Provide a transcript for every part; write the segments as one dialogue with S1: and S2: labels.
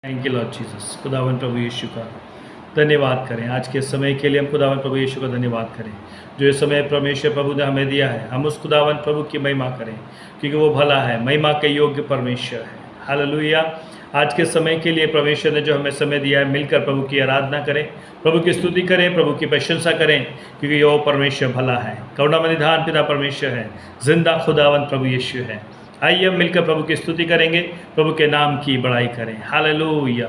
S1: Thank you Lord Jesus. खुदावन प्रभु यीशु का धन्यवाद करें। आज के समय के लिए हम खुदावन प्रभु यीशु का धन्यवाद करें जो ये समय परमेश्वर प्रभु ने हमें दिया है। हम उस खुदावन प्रभु की महिमा करें क्योंकि वो भला है, महिमा के योग्य परमेश्वर है। हालेलुया। आज के समय के लिए परमेश्वर ने जो हमें समय दिया है, मिलकर प्रभु की आराधना करें, प्रभु की स्तुति करें, प्रभु की प्रशंसा करें क्योंकि वो परमेश्वर भला है, करुणा में निधान पिता परमेश्वर है, जिंदा खुदावन प्रभु यीशु है। आइए हम मिलकर प्रभु की स्तुति करेंगे, प्रभु के नाम की बड़ाई करें। हालेलुया।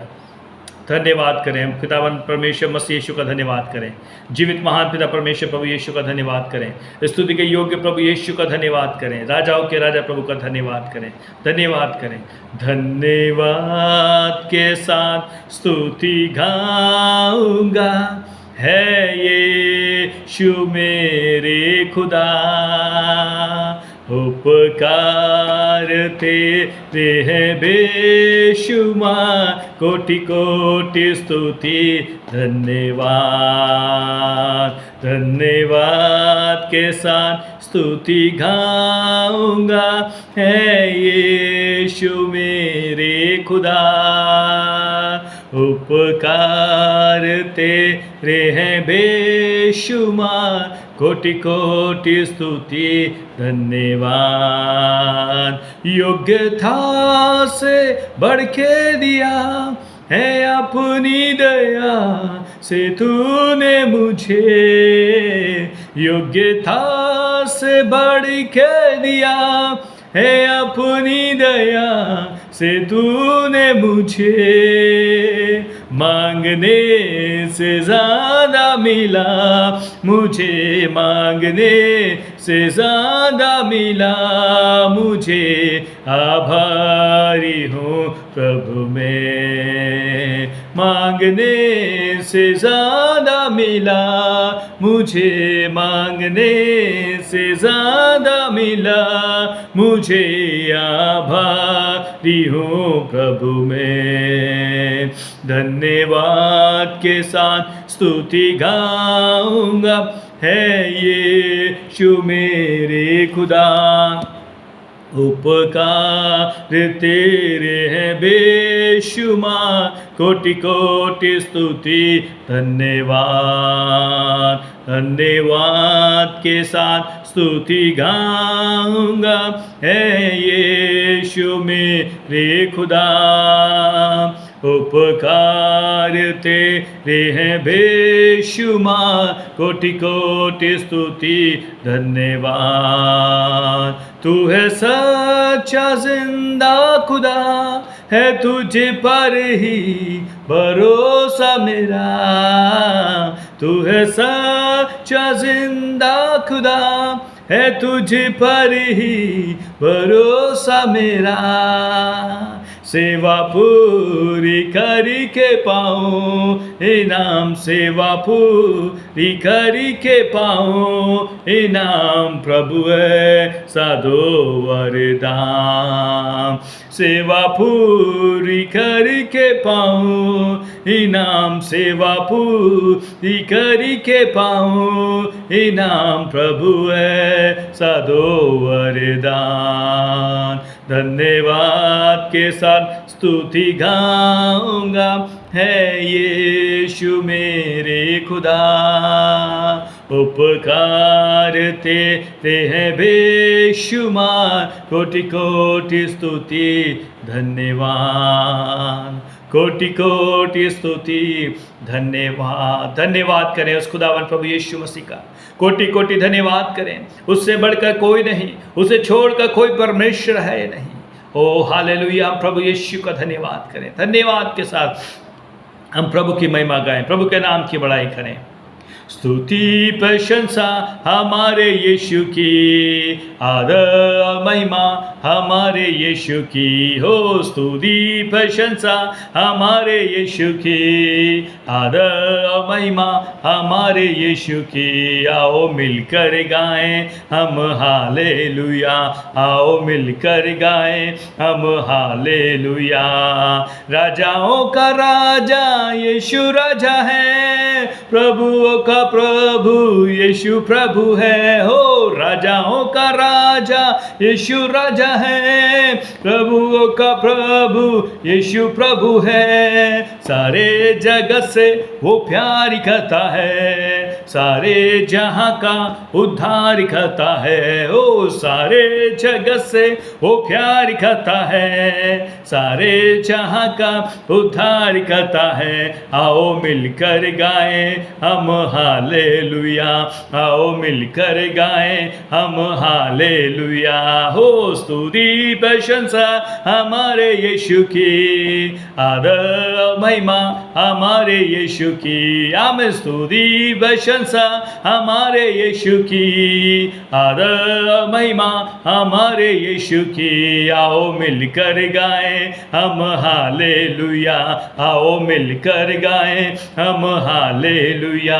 S1: धन्यवाद करें हम पितावन परमेश्वर मसीह यीशु का धन्यवाद करें। जीवित महान पिता परमेश्वर प्रभु यीशु का धन्यवाद करें। स्तुति के योग्य प्रभु यीशु का धन्यवाद करें। राजाओं के राजा प्रभु का धन्यवाद करें। धन्यवाद करें। धन्यवाद के साथ स्तुति गाऊंगा, है यीशु मेरे खुदा, उपकार तेरे हैं बेशुमार, कोटि कोटि स्तुति धन्यवाद। धन्यवाद के साथ स्तुति गाऊंगा, है यीशु मेरे खुदा, उपकार तेरे हैं बेशुमार, कोटि कोटि स्तुति धन्यवाद। योग्यता से बढ़ के दिया है अपनी दया से तूने मुझे, योग्यता से बढ़ के दिया है अपनी दया से तूने मुझे, मांगने से ज़्यादा मिला मुझे, मांगने से ज़्यादा मिला मुझे, आभारी हूँ प्रभु मैं, मांगने से ज़्यादा मिला मुझे, मांगने से ज़्यादा मिला मुझे, आभारी हूँ प्रभु मैं। धन्यवाद के साथ स्तुति गाऊंगा, है यीशु मेरे खुदा, उपकार तेरे हैं बेशुमार, कोटि कोटि स्तुति धन्यवाद। धन्यवाद के साथ स्तुति गाऊंगा, है यीशु मेरे खुदा, उपकार तेरे हैं बेशुमार, कोटि कोटि स्तुति धन्यवाद। तू है सच्चा जिंदा खुदा, है तुझे पर ही भरोसा मेरा, तू है सच्चा जिंदा खुदा, है तुझे पर ही भरोसा मेरा, सेवा पूरी करके पाऊँ इनाम, सेवा पूरी करके पाऊँ इनाम, प्रभु है साधो वरदान, सेवा पूरी करके पाऊँ इनाम, सेवा पूरी करके पाऊँ इनाम, प्रभु है साधो वरदान। धन्यवाद के साथ स्तुति गाऊंगा, है यीशु मेरे खुदा, उपकार तेरे हैं बेशुमार, कोटि कोटि स्तुति धन्यवाद, कोटि कोटि स्तुति धन्यवाद। धन्यवाद करें उस खुदावन प्रभु यीशु मसीह का, कोटि कोटि धन्यवाद करें। उससे बढ़कर कोई नहीं, उसे छोड़कर कोई परमेश्वर है नहीं। ओ हालेलुया। हम प्रभु यीशु का धन्यवाद करें। धन्यवाद के साथ हम प्रभु की महिमा गाएं, प्रभु के नाम की बड़ाई करें। स्तुति प्रशंसा हमारे यीशु की, आदर और महिमा हमारे यीशु की, हो स्तुति प्रशंसा हमारे यीशु की, आदर और महिमा हमारे यीशु की। आओ मिलकर गाएं हम हालेलुया, आओ मिलकर गाएं हम हालेलुया। राजाओं का राजा यीशु राजा है, प्रभुओं का प्रभु यीशु प्रभु है, हो राजाओं का राजा यीशु राजा राजा है, प्रभुओं का प्रभु यीशु प्रभु है। सारे जगत से वो प्यार करता है, सारे जहां का उद्धार करता है। ओ सारे जगत से वो प्यार करता है, सारे जहां का उद्धार करता है। आओ मिलकर गाएं हम हालेलुया, आओ मिलकर गाएं हम हालेलुया। हो स्तुति प्रशंसा हमारे यीशु की, आदर महिमा हमारे यीशु की। आमेन। स्तुति प्रशंसा हमारे यीशु की, आदर महिमा हमारे यीशु की। आओ मिलकर गाएं हम हालेलुया, आओ मिलकर गाएं हम हालेलुया।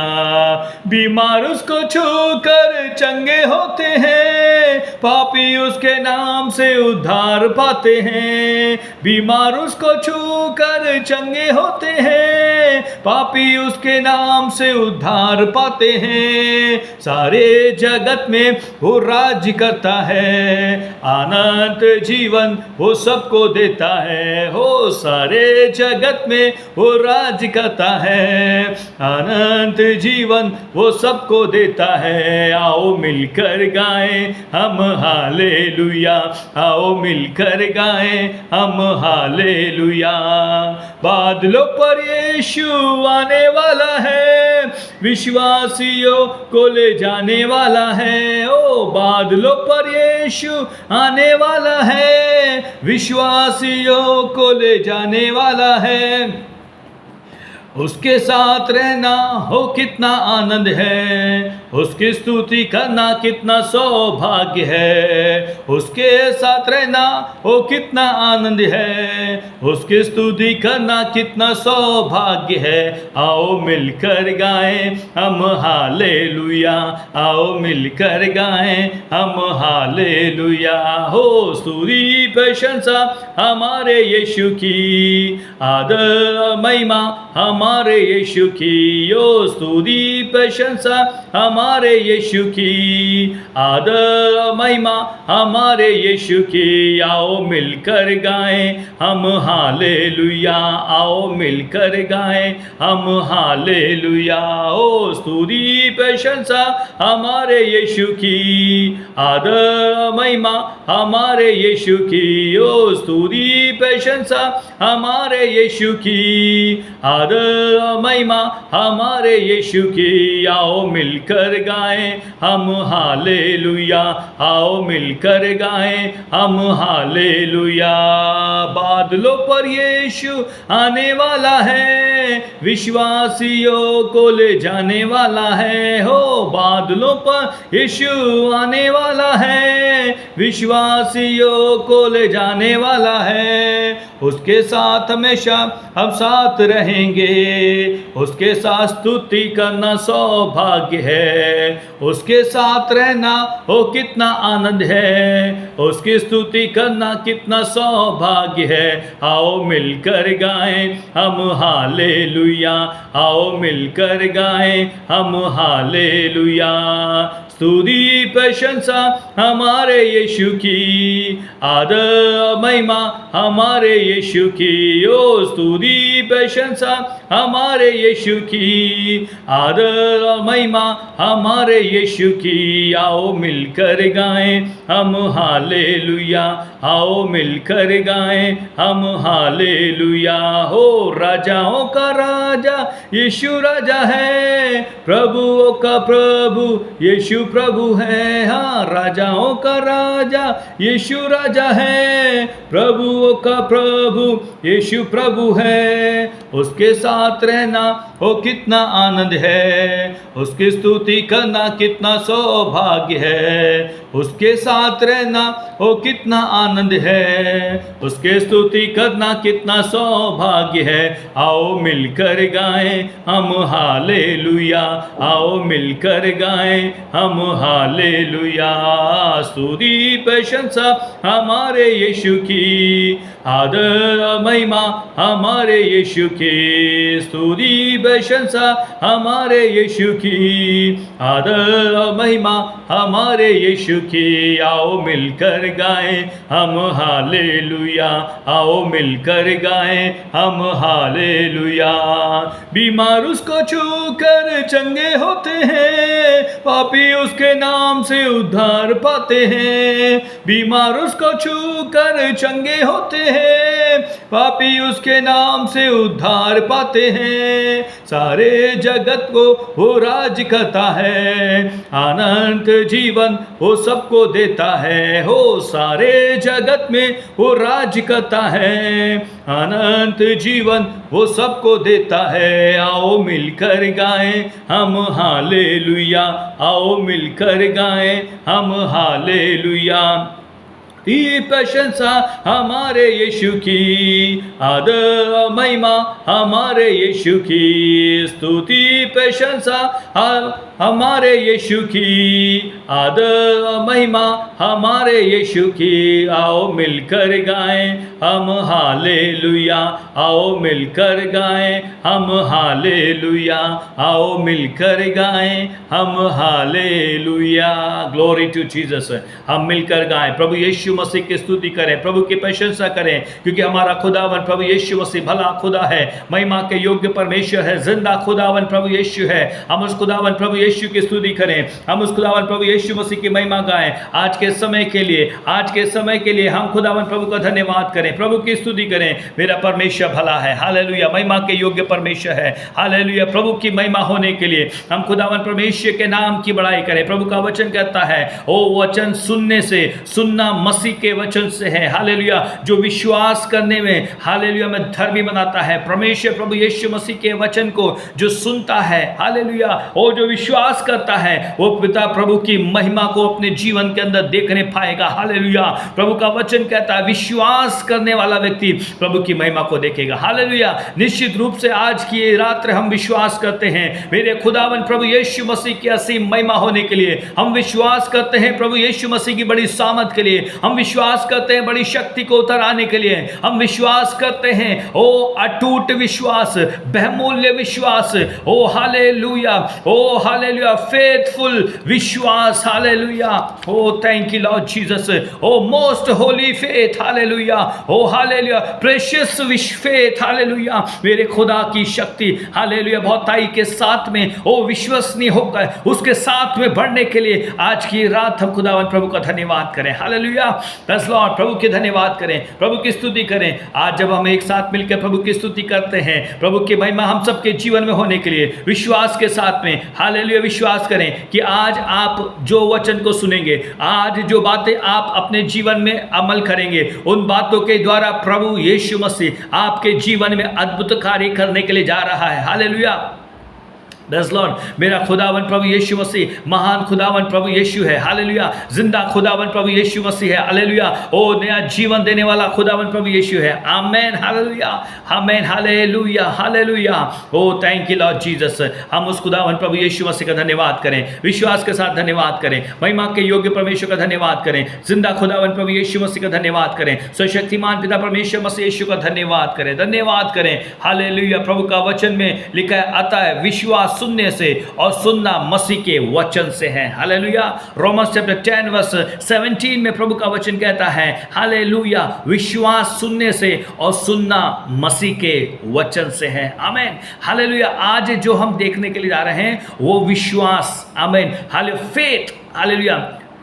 S1: बीमार उसको छूकर चंगे होते हैं, पापी उसके नाम से उद्धार पाते हैं। बीमार उसको छूकर चंगे होते हैं, पापी उसके नाम से उद्धार पाते हैं। सारे जगत में वो राज्य करता है, अनंत जीवन वो सबको देता है। हो सारे जगत में वो राज्य करता है, अनंत जीवन वो सबको देता है। आओ मिलकर गाएं हम हालेलुया, आओ मिलकर गाएं हम हालेलुया। बादलों पर यीशु आने वाला है, विश्वासियों को ले जाने वाला है। ओ बादलों पर यीशु आने वाला है, विश्वासियों को ले जाने वाला है। उसके साथ रहना हो कितना आनंद है, उसकी स्तुति करना कितना सौभाग्य है। उसके साथ रहना हो कितना आनंद है, उसकी स्तुति करना कितना सौभाग्य है। आओ मिलकर गाएं हम हालेलुया, आओ मिलकर गाएं हम हालेलुया। हो स्तुति प्रशंसा हमारे यीशु की, आदर महिमा हमारे यीशु की। ओ स्तुति प्रशंसा हमारे यीशु की, आदर महिमा हमारे यीशु की। आओ मिलकर गाएं हम हालेलुया, आओ मिलकर गाएं हम हालेलुया। ओ स्तुति प्रशंसा हमारे यीशु की, आदर महिमा हमारे यीशु की। ओ स्तुति प्रशंसा हमारे यीशु की, आदर महिमा हमारे यीशु की। आओ मिलकर गाएं हम हालेलुया, आओ मिलकर गाएं हम हालेलुया। बादलों पर यीशु आने वाला है, विश्वासियों को ले जाने वाला है। हो बादलों पर यीशु आने वाला है, विश्वासियों को ले जाने वाला है। उसके साथ हमेशा हम साथ रहेंगे, उसके साथ स्तुति करना सौभाग्य है। उसके साथ रहना हो कितना आनंद है, उसकी स्तुति करना कितना सौभाग्य है। आओ मिलकर गाएं हम हालेलुया, आओ मिलकर गाएं हम हालेलुया। स्तुति प्रशंसा हमारे यीशु की, आदर महिमा हमारे यीशु की। ओ स्तुति प्रशंसा हमारे यीशु की, आदर महिमा हमारे यीशु की। आओ मिलकर गाएं हम हालेलुया, आओ मिलकर गाएं हम हालेलुया। हो राजाओं का राजा यीशु राजा है, प्रभुओं का प्रभु यीशु प्रभु है। हाँ राजाओं का राजा यीशु राजा है, प्रभुओं का प्रभु यीशु प्रभु है। उसके साथ रहना हो कितना आनंद है, उसकी स्तुति करना कितना सौभाग्य है। उसके साथ रहना हो कितना आनंद है, उसके स्तुति करना कितना सौभाग्य है। आओ मिलकर गाएं हम हालेलुया, आओ मिलकर गाएं हम हालेलुया। स्तुति प्रशंसा हमारे यीशु की, आदर महिमा हमारे यीशु की। स्तुति प्रशंसा हमारे यीशु की, आदर महिमा हमारे यीशु की। आओ मिलकर गाएं हम हालेलुया, आओ मिलकर गाएं हम हालेलुया। बीमार उसको छू कर चंगे होते हैं, पापी उसके नाम से उद्धार पाते हैं। बीमार उसको छू कर चंगे होते हैं, पापी उसके नाम से उद्धार पाते हैं। सारे जगत को वो राज करता है, अनंत जीवन वो सबको देता है। हो सारे जगत में वो राज करता है, अनंत जीवन वो सबको देता है। आओ मिलकर गाएं हम हालेलुया, आओ मिलकर गाएं हम हालेलुया। ये प्रशंसा हमारे यीशु की, आदर महिमा हमारे यीशु की, स्तुति प्रशंसा हमारे यीशु की, आदर महिमा हमारे यीशु की। आओ मिलकर गाएं हम हालेलुया, आओ मिलकर गाएं हम हालेलुया, आओ मिलकर गाएं हम हालेलुया। Glory to Jesus. हम मिलकर गाएं, प्रभु यीशु मसीह की स्तुति करें, प्रभु की प्रशंसा करें, क्योंकि हमारा खुदावन प्रभु यीशु मसीह भला खुदा है, महिमा के योग्य परमेश्वर है, जिंदा खुदावन प्रभु यीशु है। हम उस खुदावन प्रभु यीशु की स्तुति करें, हम उस खुदावन प्रभु यीशु मसीह की महिमा गाएं। आज के समय के लिए, आज के समय के लिए हम खुदावन प्रभु का धन्यवाद करें, प्रभु की स्तुति करें। मेरा परमेश्वर भला है, हालेलुया, महिमा के योग्य परमेश्वर है, हालेलुया। प्रभु की महिमा होने के लिए हम खुदावन परमेश्वर के नाम की बड़ाई करें। प्रभु का वचन कहता है, ओ वचन सुनने से, सुनना मसीह के वचन से है, हालेलुया, जो विश्वास करने में, हालेलुया, में धर्मी बनाता है। परमेश्वर प्रभु यीशु मसीह के वचन को जो सुनता है, हालेलुया, और जो विश्वास करता है, वो पिता प्रभु की महिमा को अपने जीवन के अंदर देखने पाएगा, हालेलुया। प्रभु का वचन कहता है, विश्वास करने वाला व्यक्ति प्रभु की महिमा को देखेगा, हालेलुया। निश्चित रूप से आज की रात्र हम विश्वास करते हैं, मेरे खुदावन प्रभु यीशु मसीह की असीम महिमा होने के लिए हम विश्वास करते हैं, प्रभु यीशु मसीह की बड़ी सामर्थ के लिए हम विश्वास करते हैं, बड़ी शक्ति को उतर आने के लिए हम विश्वास करते हैं। ओ अटूट विश्वास, बहुमूल्य विश्वास, oh hallelujah, oh hallelujah, faithful विश्वास, hallelujah. Oh thank you Lord Jesus, oh most holy faith, hallelujah, oh hallelujah, precious faith, hallelujah. मेरे खुदा की शक्ति, हालेलुया, बहुताई के साथ में ओ विश्वसनीय होकर उसके साथ में बढ़ने के लिए आज की रात हम खुदावन प्रभु का धन्यवाद करें, हालेलुया। बस लॉर्ड, प्रभु की धन्यवाद करें, प्रभु की स्तुति करें। आज जब हम एक साथ मिलकर प्रभु की स्तुति करते हैं, प्रभु की महिमा हम सबके जीवन में होने के लिए विश्वास के साथ में, हालेलुया, विश्वास करें कि आज आप जो वचन को सुनेंगे, आज जो बातें आप अपने जीवन में अमल करेंगे, उन बातों के द्वारा प्रभु यीशु मसीह आपके जीवन में अद्भुत कार्य करने के लिए जा रहा है, हालेलुया। दस लॉर्ड, मेरा खुदावन प्रभु यीशु मसीह महान खुदावन प्रभु यीशु है, हालेलुया। जिंदा खुदावन प्रभु यीशु मसीह है, हालेलुया। ओ नया जीवन देने वाला खुदावन प्रभु यीशु है, amen, hallelujah, amen, hallelujah, hallelujah. Oh thank you Lord Jesus. हम उस खुदावन प्रभु यीशु मसीह का धन्यवाद करें, विश्वास के साथ धन्यवाद करें, महिमा के योग्य परमेश्वर का धन्यवाद करें, जिंदा खुदावन प्रभु यीशु मसीह का धन्यवाद करें, सर्वशक्तिमान पिता परमेश्वर मसीह यीशु का धन्यवाद करें, धन्यवाद करें, हालेलुया। प्रभु का वचन में लिखा है, आता है विश्वास सुनने से और सुनना मसीह के वचन से है, हालेलुया। रोमन्स चैप्टर 10 वर्स 17 में प्रभु का वचन कहता है, हालेलुया, विश्वास सुनने से और सुनना मसीह के वचन से है, आमीन, हालेलुया। आज जो हम देखने के लिए जा रहे हैं वो विश्वास, आमीन, हालेलुया, फेथ, हालेलुया,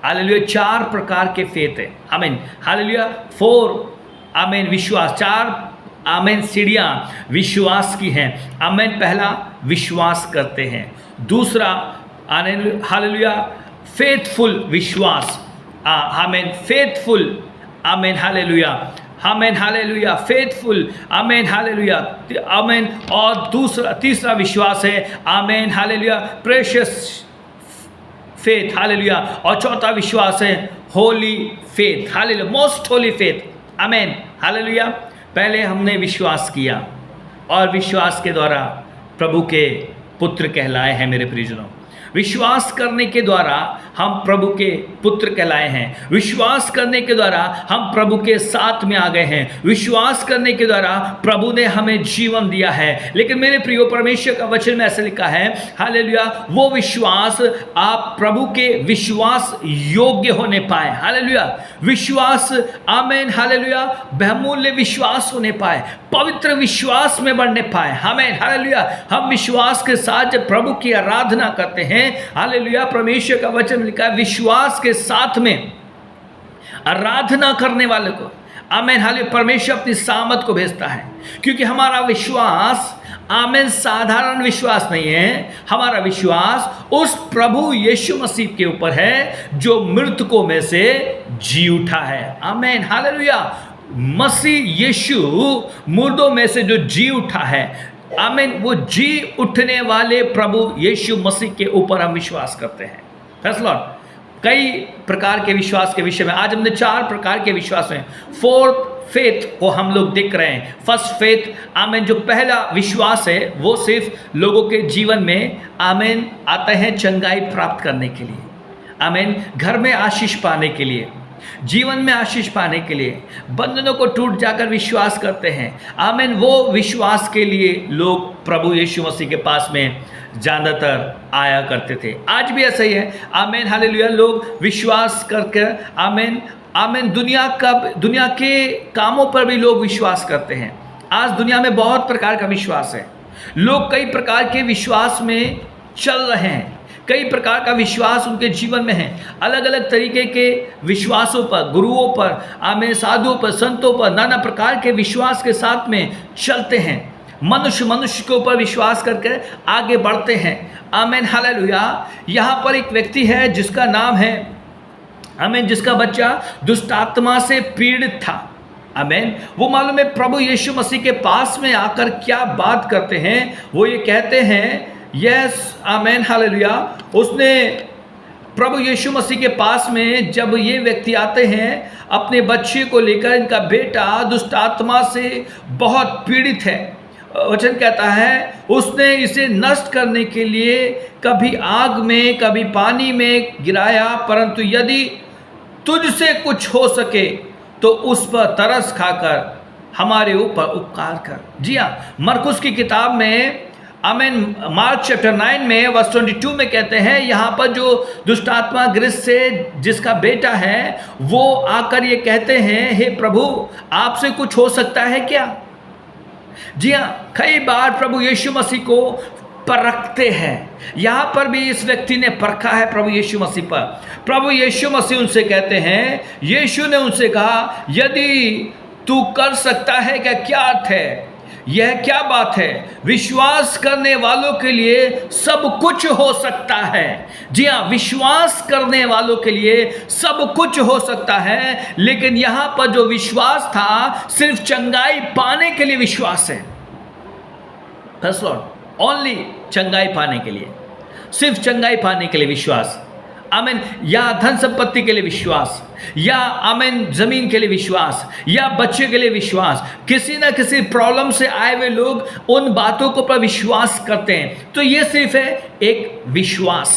S1: हालेलुया। 4 प्रकार के फेथ है, आमीन, हालेलुया, 4, आमीन, विश्वास, 4, आमीन, सीढ़ियां विश्वास की हैं, आमीन। पहला विश्वास करते हैं, दूसरा हालेलुया फेथफुल विश्वास, आमीन, फेथफुल, आमीन, हालेलुया, आमीन, हालेलुया, फेथफुल, आमीन, हालेलुया, आमीन। और तीसरा विश्वास है, आमीन, हालेलुया, प्रेशियस फेथ, हालेलुया। और चौथा विश्वास है Holi faith, hallelujah, most holy faith, आमीन, हालेलुया। पहले हमने विश्वास किया और विश्वास के द्वारा प्रभु के पुत्र कहलाए हैं, मेरे प्रियजनों। विश्वास करने के द्वारा हम प्रभु के पुत्र कहलाए हैं। विश्वास करने के द्वारा हम प्रभु के साथ में आ गए हैं। विश्वास करने के द्वारा प्रभु ने हमें जीवन दिया है। लेकिन मेरे प्रियो, परमेश्वर का वचन में ऐसे लिखा है, हालेलुया, वो विश्वास आप प्रभु के विश्वास योग्य होने पाए। हालेलुया, विश्वास, आमेन, हालेलुया, बहुमूल्य विश्वास होने पाए, पवित्र विश्वास में बढ़ने पाए। हमें, हालेलुया, हम विश्वास के साथ जब प्रभु की आराधना करते हैं, हालेलुया, परमेश्वर का वचन लिखा है, विश्वास के साथ में आराधना करने वाले को, आमेन, हालेलुया, परमेश्वर अपनी सामर्थ को भेजता है। क्योंकि हमारा विश्वास, आमेन, साधारण विश्वास नहीं है। हमारा विश्वास उस प्रभु यीशु मसीह के ऊपर है जो मृतकों में से जी उठा है। आमेन, हालेलुया, मसीह यीशु मुर्दों में से जो जी उठा है, आमीन, वो जी उठने वाले प्रभु यीशु मसीह के ऊपर हम विश्वास करते हैं। Praise Lord. कई प्रकार के विश्वास के विषय में आज हमने 4 प्रकार के विश्वास में 4th फेथ को हम लोग देख रहे हैं। फर्स्ट फेथ, आमीन, जो पहला विश्वास है वो सिर्फ लोगों के जीवन में, आमीन, आते हैं चंगाई प्राप्त करने के लिए, आमीन, घर में आशीष पाने के लिए, जीवन में आशीष पाने के लिए, बंधनों को टूट जाकर विश्वास करते हैं। आमीन, वो विश्वास के लिए लोग प्रभु यीशु मसीह के पास में ज़्यादातर आया करते थे। आज भी ऐसा ही है। आमीन, हालेलुया, लोग विश्वास करके, आमीन, आमीन, दुनिया के कामों पर भी लोग विश्वास करते हैं। आज दुनिया में बहुत प्रकार का विश्वास है। लोग कई प्रकार के विश्वास में चल रहे हैं। कई प्रकार का विश्वास उनके जीवन में है। अलग अलग तरीके के विश्वासों पर, गुरुओं पर, आमीन, साधुओं पर, संतों पर, नाना प्रकार के विश्वास के साथ में चलते हैं। मनुष्य के ऊपर विश्वास करके आगे बढ़ते हैं। आमीन, हालेलुया। यहाँ पर एक व्यक्ति है जिसका नाम है, आमीन, जिसका बच्चा दुष्ट आत्मा से पीड़ित था। आमीन, वो मालूम है प्रभु यीशु मसीह के पास में आकर क्या बात करते हैं। वो ये कहते हैं, यस, आमीन, हालेलुया, उसने प्रभु यीशु मसीह के पास में जब ये व्यक्ति आते हैं अपने बच्चे को लेकर, इनका बेटा दुष्ट आत्मा से बहुत पीड़ित है। वचन कहता है उसने इसे नष्ट करने के लिए कभी आग में कभी पानी में गिराया, परंतु यदि तुझसे कुछ हो सके तो उस पर तरस खाकर हमारे ऊपर उपकार कर। जी हाँ, मरकुस की किताब में, आमीन, मार्क चैप्टर 9 में वर्स 22 में कहते हैं, यहाँ पर जो दुष्ट आत्मा ग्रस्त से जिसका बेटा है वो आकर ये कहते हैं, हे प्रभु, आपसे कुछ हो सकता है क्या? जी हाँ, कई बार प्रभु यीशु मसीह को परखते हैं। यहाँ पर भी इस व्यक्ति ने परखा है प्रभु यीशु मसीह पर। प्रभु यीशु मसीह उनसे कहते हैं, यीशु ने उनसे कहा, यदि तू कर सकता है क्या अर्थ है? यह क्या बात है? विश्वास करने वालों के लिए सब कुछ हो सकता है। जी हाँ, विश्वास करने वालों के लिए सब कुछ हो सकता है। लेकिन यहाँ पर जो विश्वास था सिर्फ चंगाई पाने के लिए विश्वास है। फर्स्ट लॉर्ड, ओनली चंगाई पाने के लिए, सिर्फ चंगाई पाने के लिए विश्वास। आमीन, या धन संपत्ति के लिए विश्वास, या आमीन, जमीन के लिए विश्वास, या बच्चे के लिए विश्वास। किसी ना किसी प्रॉब्लम से आए हुए लोग उन बातों को पर विश्वास करते हैं। तो ये सिर्फ है एक विश्वास।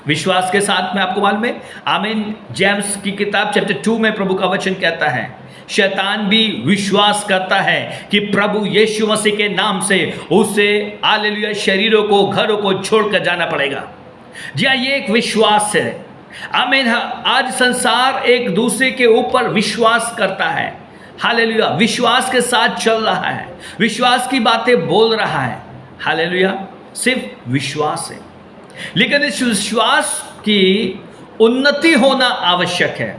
S1: विश्वास के साथ में आपको मालूम है, आमीन, जेम्स की किताब चैप्टर 2 में प्रभु का वचन कहता है, शैतान भी विश्वास करता है कि प्रभु यीशु मसीह के नाम से उसे, हालेलुया, शरीरों को, घरों को छोड़कर जाना पड़ेगा। जी हाँ, ये एक विश्वास है। आमीन, आज संसार एक दूसरे के ऊपर विश्वास करता है। हालेलुया, विश्वास के साथ चल रहा है, विश्वास की बातें बोल रहा है। हालेलुया, सिर्फ विश्वास है। लेकिन इस विश्वास की उन्नति होना आवश्यक है।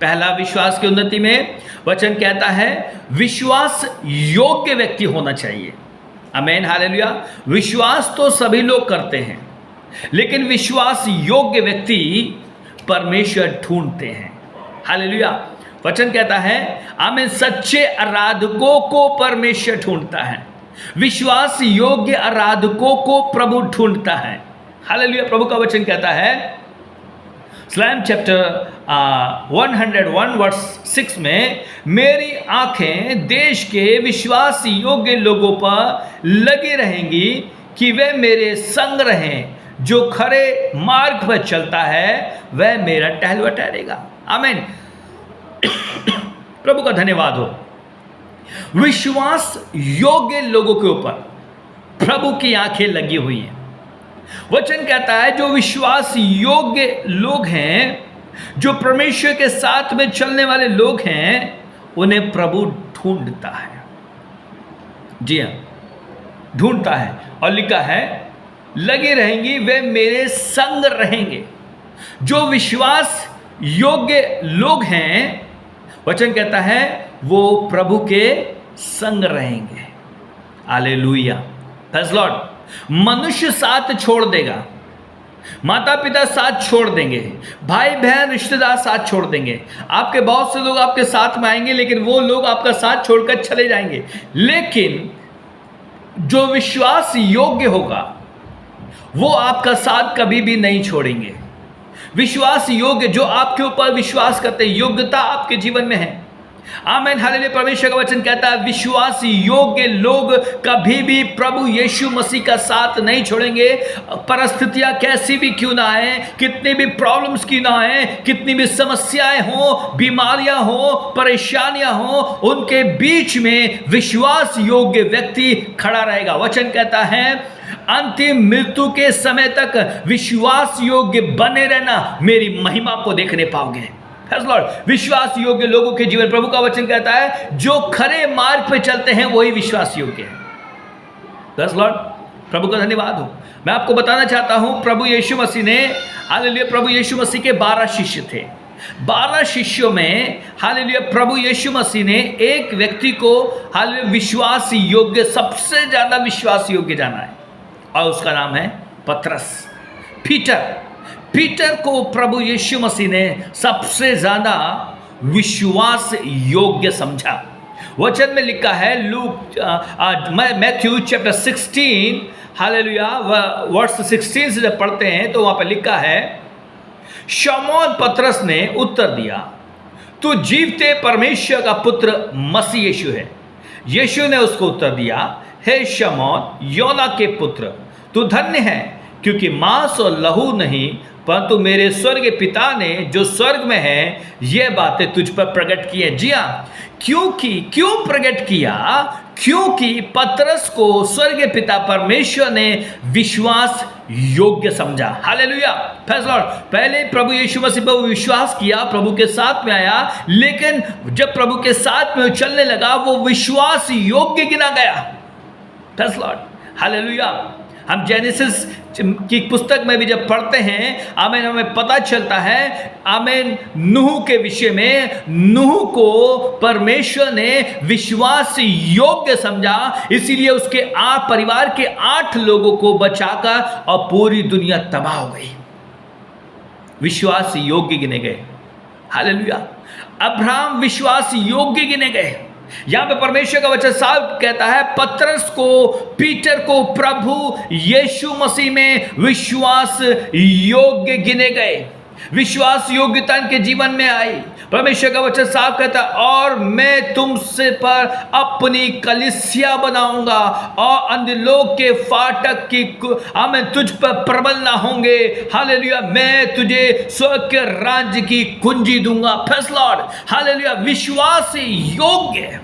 S1: पहला, विश्वास की उन्नति में वचन कहता है विश्वास योग्य व्यक्ति होना चाहिए। आमीन, हालेलुया। विश्वास तो सभी लोग करते हैं, लेकिन विश्वास योग्य व्यक्ति परमेश्वर ढूंढते हैं। हालेलुया। वचन कहता है, आमीन, सच्चे आराधकों को परमेश्वर ढूंढता है। विश्वास योग्य आराधकों को प्रभु ढूंढता है। हालेलुया। प्रभु का वचन कहता है, स्लाम चैप्टर 101 वर्स 6 में, मेरी आंखें देश के विश्वास योग्य लोगों पर लगी रहेंगी कि वे मेरे संग रहें, जो खरे मार्ग पर चलता है वह मेरा टहलुआ ठहरेगा। आमीन। प्रभु का धन्यवाद हो। विश्वास योग्य लोगों के ऊपर प्रभु की आंखें लगी हुई हैं। वचन कहता है जो विश्वास योग्य लोग हैं, जो परमेश्वर के साथ में चलने वाले लोग हैं, उन्हें प्रभु ढूंढता है। जी हां, ढूंढता है। और लिखा है लगे रहेंगी वे मेरे संग रहेंगे। जो विश्वास योग्य लोग हैं, वचन कहता है वो प्रभु के संग रहेंगे। Hallelujah, praise Lord. मनुष्य साथ छोड़ देगा, माता पिता साथ छोड़ देंगे, भाई बहन रिश्तेदार साथ छोड़ देंगे, आपके बहुत से लोग आपके साथ में आएंगे, लेकिन वो लोग आपका साथ छोड़कर चले जाएंगे। लेकिन जो विश्वास योग्य होगा वो आपका साथ कभी भी नहीं छोड़ेंगे। विश्वास योग्य, जो आपके ऊपर विश्वास करते हैं, योग्यता आपके जीवन में है। आमीन, हालेलुया। परमेश्वर का वचन कहता है विश्वास योग्य लोग कभी भी प्रभु यीशु मसीह का साथ नहीं छोड़ेंगे। परिस्थितियां कैसी भी क्यों ना आए, कितनी भी प्रॉब्लम्स क्यों ना आए, कितनी भी समस्याएं हो, बीमारियां हो, परेशानियां हो, उनके बीच में विश्वास योग्य व्यक्ति खड़ा रहेगा। वचन कहता है अंतिम मृत्यु के समय तक विश्वास योग्य बने रहना, मेरी महिमा को देखने पाओगे। विश्वास योग्य लोगों के जीवन, प्रभु का वचन कहता है जो खरे मार्ग पे चलते हैं वही विश्वास योग्य है। प्रभु का धन्यवाद हो। मैं आपको बताना चाहता हूं, प्रभु यीशु मसीह ने, हालेलुया, प्रभु यीशु मसीह के 12 शिष्य थे। 12 शिष्यों में, हालेलुया, प्रभु यीशु मसीह ने एक व्यक्ति को, हालेलुया, विश्वास योग्य, सबसे ज्यादा विश्वास योग्य जाना है, और उसका नाम है पतरस, पीटर को प्रभु यीशु मसीह ने सबसे ज्यादा विश्वास योग्य समझा। वचन में लिखा है मैथ्यू चैप्टर 16, हालेलुया, वर्स 16 से जब पढ़ते हैं तो वहां पर लिखा है शमौन पतरस ने उत्तर दिया, तू जीवते परमेश्वर का पुत्र मसीह यीशु है। यीशु ने उसको उत्तर दिया, हे शमौन, योना के पुत्र, तू धन्य है, क्योंकि मांस और लहू नहीं परंतु मेरे स्वर्ग पिता ने जो स्वर्ग में है ये बातें तुझ पर प्रकट की है। जी हाँ, क्यों प्रकट किया? क्योंकि पतरस को स्वर्ग पिता परमेश्वर ने विश्वास योग्य समझा। Hallelujah, praise Lord. पहले प्रभु यीशु मसीह पर विश्वास किया, प्रभु के साथ में आया, लेकिन जब प्रभु के साथ में चलने लगा वो विश्वास योग्य गिना गया। Praise Lord, hallelujah. हम जेनेसिस की पुस्तक में भी जब पढ़ते हैं, आमीन, हमें पता चलता है, आमीन, नूह के विषय में, नूह को परमेश्वर ने विश्वास योग्य समझा, इसीलिए उसके परिवार के 8 लोगों को बचाकर और पूरी दुनिया तबाह हो गई। विश्वास योग्य गिने गए। हालेलुया। अब्राहम विश्वास योग्य गिने गए। यहां पे परमेश्वर का वचन साफ कहता है पतरस को, पीटर को प्रभु यीशु मसीह में विश्वास योग्य गिने गए। विश्वास योग्यता इनके जीवन में आई। परमेश्वर का वचन साफ कहता है और मैं तुमसे पर अपनी कलीसिया बनाऊंगा और अंधलोक के फाटक की हमें तुझ पर प्रबल ना होंगे। हालेलुया, मैं तुझे स्वर्ग के राज्य की कुंजी दूंगा। Praise Lord, hallelujah. विश्वास योग्य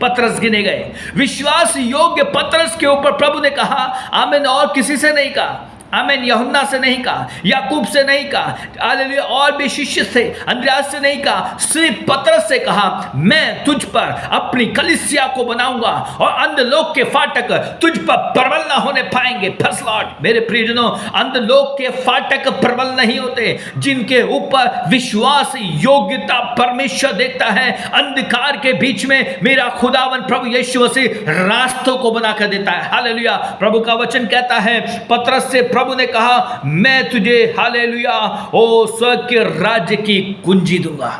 S1: पतरस गिने गए। विश्वास योग्य पतरस के ऊपर प्रभु ने कहा, आमीन, और किसी से नहीं कहा, आमीन, यूहन्ना से नहीं कहा, याकूब से नहीं कहा, हालेलुया, और भी शिष्य थे, अंद्रयास से नहीं कहा, सिर्फ पतरस से कहा, मैं तुझ पर अपनी कलीसिया को बनाऊंगा और अंधलोक के फाटक तुझ पर प्रबल ना होने पाएंगे। Praise Lord. मेरे प्रियजनों, अंधलोक के फाटक प्रबल नहीं होते, जिनके ऊपर विश्वास योग्यता परमेश्वर देखता है। अंधकार के बीच में मेरा खुदावन प्रभु यीशु मसीह रास्तों को बनाकर देता है। हालेलुया। प्रभु का वचन कहता है पतरस से प्रभु ने कहा, मैं तुझे, हालेलुया, ओ स्वर्ग के राज्य की कुंजी दूंगा।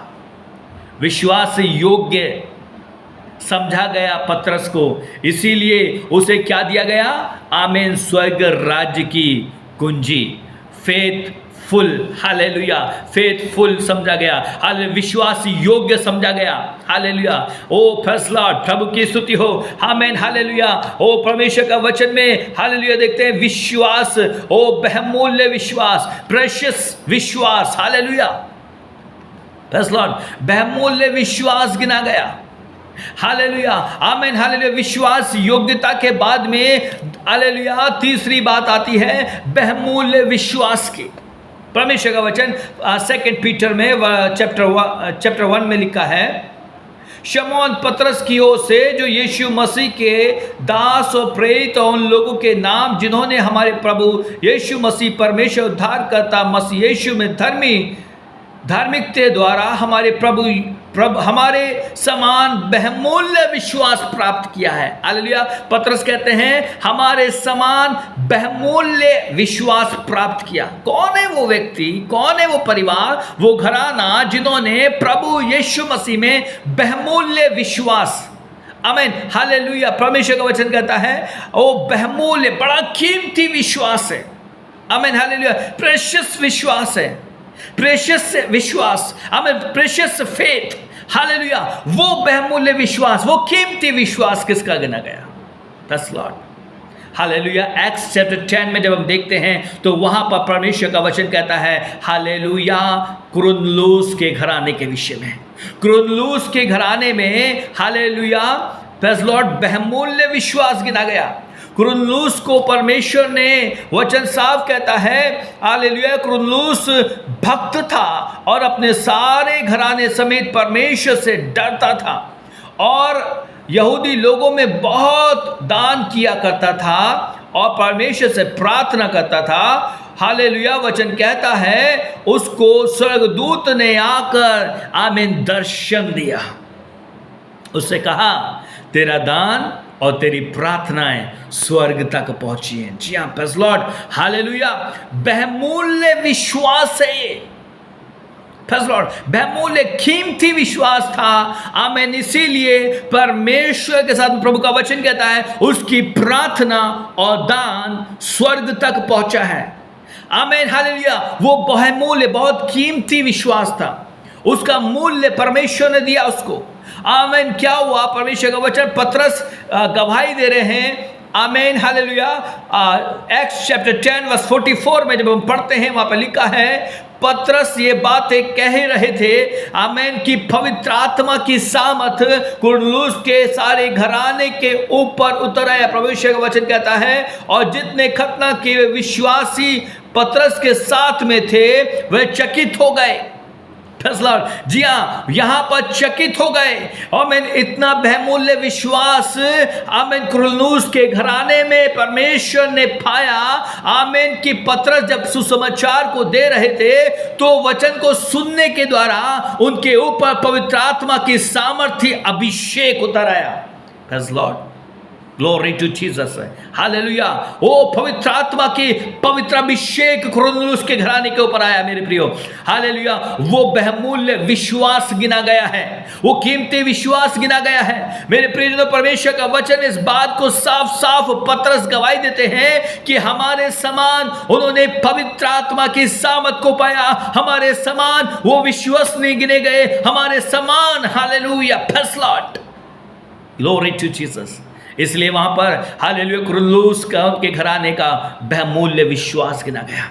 S1: विश्वास योग्य समझा गया पतरस को, इसीलिए उसे क्या दिया गया? आमीन, स्वर्ग राज्य की कुंजी। फेथफुल, हालेलुया, फेथफुल समझा गया, हालेलुया, विश्वास योग्य समझा गया, हालेलुया। ओ प्रेज़ लॉर्ड, प्रभु की स्तुति हो, आमीन, हालेलुया। ओ परमेश्वर का वचन में हालेलुया देखते हैं विश्वास, ओ बहुमूल्य विश्वास, प्रेशियस विश्वास, हालेलुया, प्रेज़ लॉर्ड, बहुमूल्य विश्वास गिना गया, हालेलुया, आमीन, हालेलुया। विश्वास योग्यता के बाद में हालेलुया तीसरी बात आती है बहुमूल्य विश्वास की। परमेश्वर का वचन 2 पीटर में चैप्टर 1 में लिखा है, शमौन पतरस की ओर से, जो यीशु मसीह के दास और प्रेरित और उन लोगों के नाम जिन्होंने हमारे प्रभु यीशु मसीह परमेश्वर उद्धारकर्ता मसीह यीशु में धार्मिकता द्वारा हमारे प्रभु हमारे समान बहुमूल्य विश्वास प्राप्त किया है, हालेलुया। पतरस कहते हैं हमारे समान बहुमूल्य विश्वास प्राप्त किया। कौन है वो व्यक्ति, कौन है वो परिवार, वो घराना जिन्होंने प्रभु यीशु मसीह में बहुमूल्य विश्वास, आमीन, हालेलुया। परमेश्वर का वचन कहता है वो बहुमूल्य, बड़ा कीमती विश्वास है, आमीन, हालेलुया, प्रेशियस विश्वास है, प्रेशियस विश्वास, आमीन, प्रेशियस फेथ, हालेलुया। वो बहुमूल्य विश्वास, वो कीमती विश्वास किसका गिना गया? Praise Lord, hallelujah. Acts chapter 10 में जब हम देखते हैं तो वहां पर परमेश्वर का वचन कहता है हालेलुया कुरनेलियुस के घराने के विषय में, कुरनेलियुस के घराने में हालेलुया प्रेज़ लॉर्ड बहुमूल्य विश्वास गिना गया। कुरनेलियुस को परमेश्वर ने, वचन साफ कहता है हालेलुया, कुरनेलियुस भक्त था और अपने सारे घराने समेत परमेश्वर से डरता था और यहूदी लोगों में बहुत दान किया करता था और परमेश्वर से प्रार्थना करता था, हालेलुया। वचन कहता है उसको स्वर्गदूत ने आकर आमीन दर्शन दिया, उससे कहा तेरा दान और तेरी प्रार्थनाएं स्वर्ग तक पहुंची हैं। जी हाँ, प्रेज़ लॉर्ड, हालेलुया। बहुमूल्य विश्वास है ये, प्रेज़ लॉर्ड, बहुमूल्य कीमती विश्वास था, आमीन। इसीलिए परमेश्वर के साथ प्रभु का वचन कहता है उसकी प्रार्थना और दान स्वर्ग तक पहुंचा है, आमीन, हालेलुया। वो बहुमूल्य, बहुत कीमती विश्वास था, उसका मूल्य परमेश्वर ने दिया उसको, आमीन। क्या हुआ? परमेश्वर का वचन, पतरस गवाही दे रहे हैं, आमीन, हालेलुया। एक्ट्स चैप्टर 10 वर्स 44 में जब हम पढ़ते हैं वहां पर लिखा है पतरस ये बातें कह रहे थे, आमीन, कि पवित्र आत्मा की सामर्थ कुरनेलियुस के सारे घराने के ऊपर उतर आया। परमेश्वर का वचन कहता है और जितने खतना किए विश्वासी पतरस के साथ में थे वे चकित हो गए, जी हाँ, यहां पर चकित हो गए। आमीन, इतना बहुमूल्य विश्वास आमीन कुरनेलियुस के घराने में परमेश्वर ने पाया, आमीन, कि पतरस जब सुसमाचार को दे रहे थे तो वचन को सुनने के द्वारा उनके ऊपर पवित्र आत्मा की सामर्थ्य अभिषेक उतर आया। Praise Lord, glory to Jesus, hallelujah. ओ पवित्र आत्मा की पवित्र अभिषेक कुरनेलियुस के घराने के ऊपर आया मेरे प्रियो, हालेलुया। वो बहुमूल्य विश्वास गिना गया है, वो कीमती विश्वास गिना गया है मेरे प्रियो। परमेश्वर का वचन इस बात को साफ साफ पतरस गवाही देते हैं कि हमारे समान उन्होंने पवित्र आत्मा की सामर्थ को पाया, हमारे समान वो विश्वसनीय गिने गए, हमारे समान, hallelujah, praise Lord, glory to Jesus. इसलिए वहां पर हालेलुया कुरनेलियुस का, उनके घराने का बहुमूल्य विश्वास गिना गया।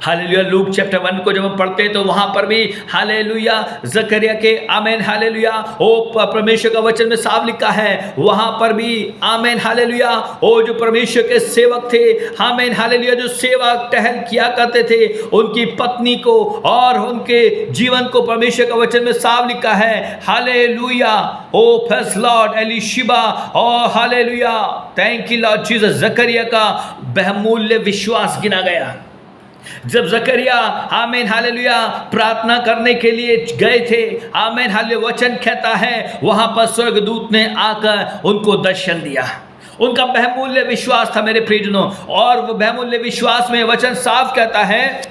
S1: हालेलुया लूक चैप्टर 1 को जब हम पढ़ते हैं तो वहां पर भी हालेलुया जकरिया के, आमीन, हालेलुया, ओ परमेश्वर का वचन में साफ लिखा है, वहां पर भी आमीन, हालेलुया, ओ जो परमेश्वर के सेवक थे, आमीन, हालेलुया, जो सेवा टहल किया करते थे, उनकी पत्नी को और उनके जीवन को परमेश्वर का वचन में साफ लिखा है, hallelujah, oh praise Lord, Elisheba, oh hallelujah, thank you Lord Jesus. Zakariya का बहुमूल्य विश्वास गिना गया। जब जकरिया, आमीन, हालेलुया, प्रार्थना करने के लिए गए थे, आमीन, हालेलुया, वचन कहता है वहां पर स्वर्गदूत ने आकर उनको दर्शन दिया। उनका बहुमूल्य विश्वास था मेरे प्रियजनों, और वो बहुमूल्य विश्वास में वचन साफ कहता है,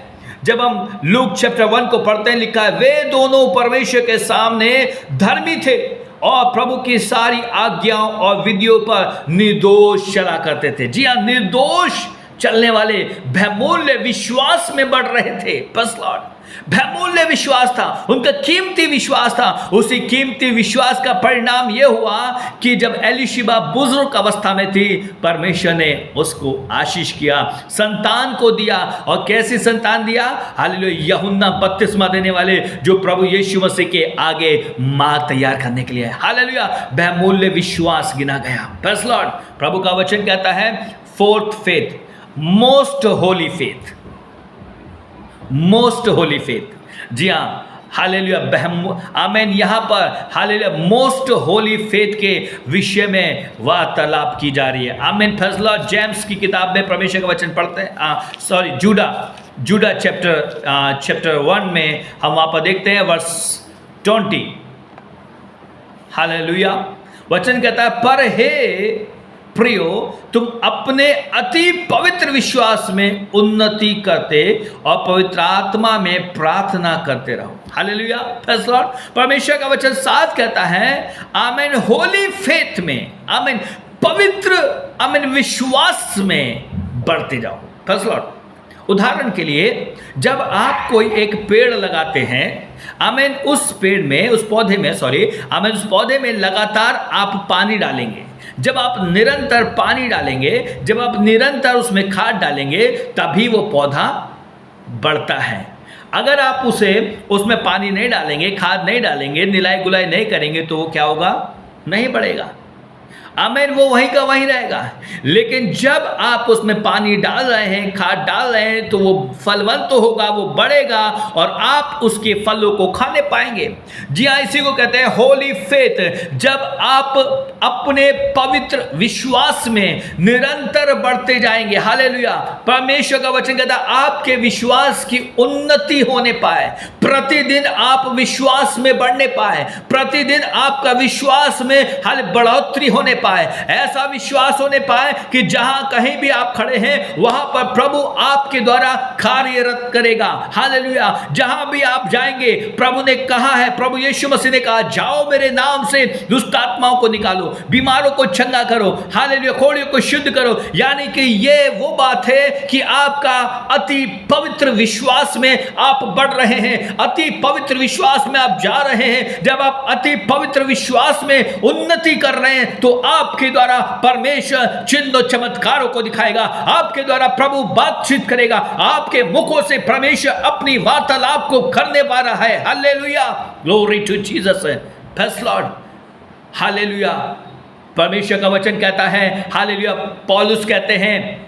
S1: जब हम लूक चैप्टर 1 को पढ़ते हैं, लिखा है वे दोनों परमेश्वर के सामने धर्मी थे और प्रभु की सारी आज्ञाओं और विधियों पर निर्दोष चला करते थे। जी हाँ, निर्दोष चलने वाले बहुमूल्य विश्वास में बढ़ रहे थे। बस लॉर्ड, बहुमूल्य विश्वास था, उनका कीमती विश्वास था। उसी कीमती विश्वास का परिणाम यह हुआ कि जब एलीशिबा बुजुर्ग अवस्था में थी, परमेश्वर ने उसको आशीष किया, संतान को दिया। और कैसी संतान दिया? हालेलुया, यूहन्ना बपतिस्मा देने वाले जो प्रभु यीशु मसीह के आगे मार्ग तैयार करने के लिए है। हालेलुया, बहुमूल्य विश्वास गिना गया। प्रेज़ लॉर्ड, प्रभु का वचन कहता है fourth faith, most holy faith, most holy faith. जी हाँ, हालेलुया, आमेन। यहाँ पर हालेलुया मोस्ट होली फेथ के विषय में वार्तालाप की जा रही है। आमेन। फैसला जेम्स की किताब में परमेश्वर का वचन पढ़ते हैं। जूडा चैप्टर 1 में हम वहाँ पर देखते हैं वर्स 20। हालेलुया, वचन कहता है, पर हे प्रियो, तुम अपने अति पवित्र विश्वास में उन्नति करते और पवित्र आत्मा में प्रार्थना करते रहो। Hallelujah, praise Lord. परमेश्वर का वचन साथ कहता है, आमीन, होली फेथ में, आमीन, पवित्र, आमीन, विश्वास में बढ़ते जाओ। Praise Lord. उदाहरण के लिए, जब आप कोई एक पेड़ लगाते हैं, आमीन, उस पेड़ में, उस पौधे में, आमीन, उस पौधे में लगातार आप पानी डालेंगे। जब आप निरंतर पानी डालेंगे, जब आप निरंतर उसमें खाद डालेंगे, तभी वो पौधा बढ़ता है। अगर आप उसमें पानी नहीं डालेंगे, खाद नहीं डालेंगे, निलाई गुलाई नहीं करेंगे, तो वो क्या होगा? नहीं बढ़ेगा। आमीन, वो वहीं का वहीं रहेगा। लेकिन जब आप उसमें पानी डाल रहे हैं, खाद डाल रहे हैं, तो वो फलवंत तो होगा, वो बढ़ेगा और आप उसके फलों को खाने पाएंगे। जी हाँ, इसी को कहते हैं होली फेथ। जब आप अपने पवित्र विश्वास में निरंतर बढ़ते जाएंगे। हालेलुया, परमेश्वर का वचन कहता है, आपके विश्वास की उन्नति होने पाए, प्रतिदिन आप विश्वास में बढ़ने पाए, प्रतिदिन आपका विश्वास में बढ़ोतरी होने पाए, ऐसा विश्वास होने पाए कि जहां कहीं भी आप खड़े हैं, वहां पर प्रभु आपके द्वारा कार्यरत करेगा। हालेलुया, जहां भी आप जाएंगे, प्रभु ने कहा है, प्रभु यीशु मसीह ने कहा, जाओ मेरे नाम से दुष्ट आत्माओं को निकालो, बीमारों को चंगा करो, हालेलुया, कोढ़ियों को शुद्ध करो। यानी कि ये वो बात है कि आपका अति पवित्र विश्वास में आप बढ़ रहे हैं, अति पवित्र विश्वास में आप जा रहे हैं। जब आप अति पवित्र विश्वास में उन्नति कर रहे हैं, तो आपके द्वारा परमेश्वर चिन्ह चमत्कारों को दिखाएगा, आपके द्वारा प्रभु बातचीत करेगा, आपके मुखों से परमेश्वर अपनी वार्तालाप को करने वाला है। Hallelujah, glory to Jesus, praise Lord. Hallelujah, परमेश्वर का वचन कहता है, हालेलुया, पौलुस कहते हैं